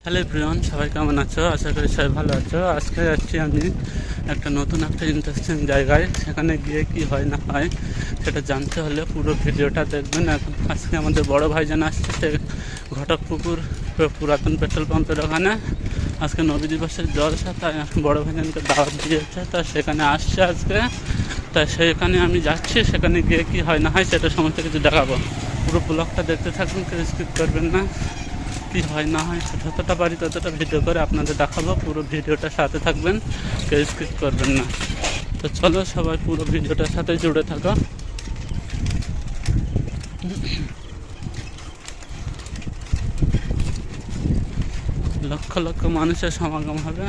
Hello everyone, সবাই কেমন আছো? আশা করি সবাই ভালো আছো। আজকে যাচ্ছি আমি নতুন একটা ইন্টারেস্টিং জায়গায়। সেখানে গিয়ে কি হয় না হয় সেটা জানতে হলে পুরো ভিডিওটা দেখবেন। এখন আজকে আমাদের বড় ভাইজান আসছে, সে ঘটকপুকুর পুরাতন পেট্রোল পাম্পের ওখানে আজকে নবী দিবসের জলসা, তাই বড় ভাইজানকে দাওয়াত দিয়েছে, তা সেখানে আসছে আজকে। তাই সেখানে আমি যাচ্ছি, সেখানে গিয়ে কি হয় না হয় সেটা সমস্ত কিছু দেখাবো। পুরো ব্লগটা দেখতে থাকুন, কেউ স্কিপ করবেন না। কি হয় না হয় যতটা পারি ততটা ভিডিও করে আপনাদের দেখাবো। পুরো ভিডিওটার সাথে থাকবেন, কেউ স্কিপ করবেন না। তো চলো সবাই পুরো ভিডিওটার সাথে জুড়ে থাকো। লক্ষ লক্ষ মানুষের সমাগম হবে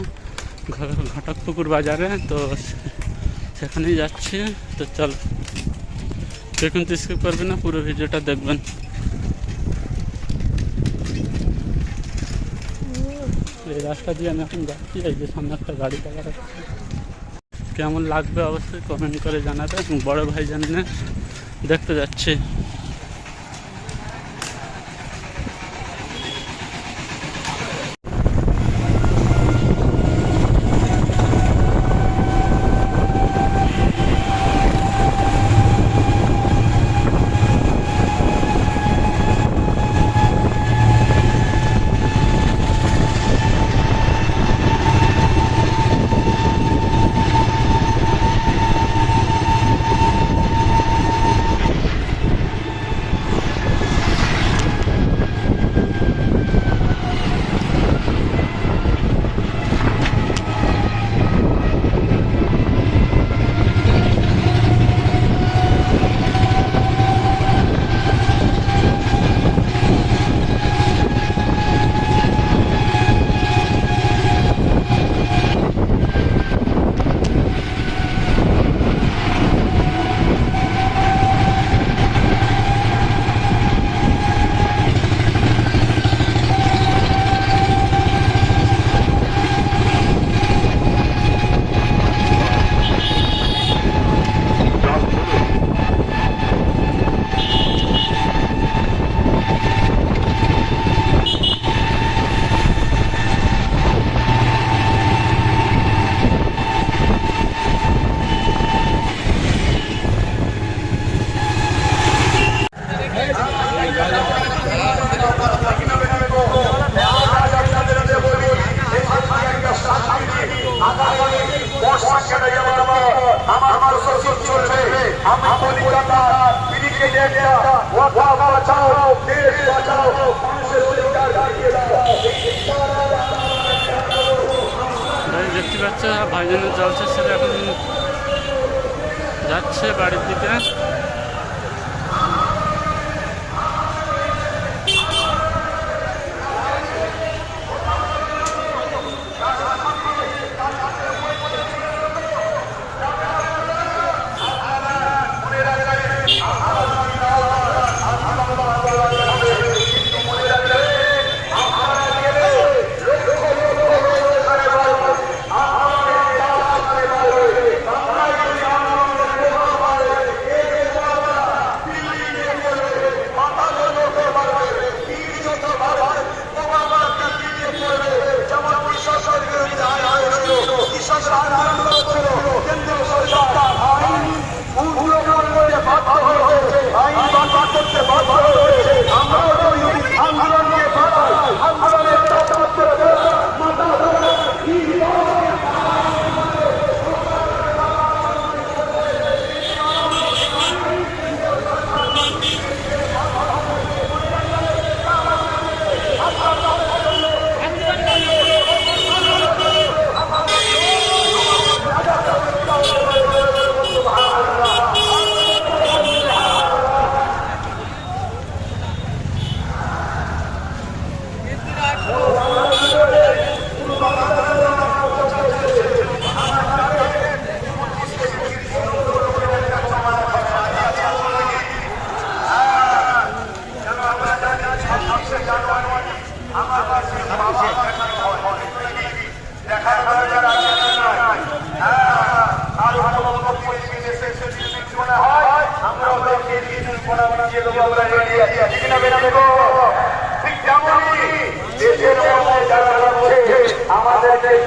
ঘটকপুকুর বাজারে, তো সেখানেই যাচ্ছি। তো চলো, কেউ কিন্তু স্কিপ করবেন না, পুরো ভিডিওটা দেখবেন। এই রাস্তা দিয়ে আমি এখন যাচ্ছি, এই যে সামনে একটা গাড়ি দেখা যাচ্ছে। কেমন লাগবে অবশ্যই কমেন্ট করে জানাবে। বড় ভাই জানে দেখতে যাচ্ছি। দেখতে পাচ্ছ ভাইজানের জলসা সেরে এখন যাচ্ছে বাড়ির দিকে। ঠিক যেমনই দেশের মধ্যে যারা আমাদেরকে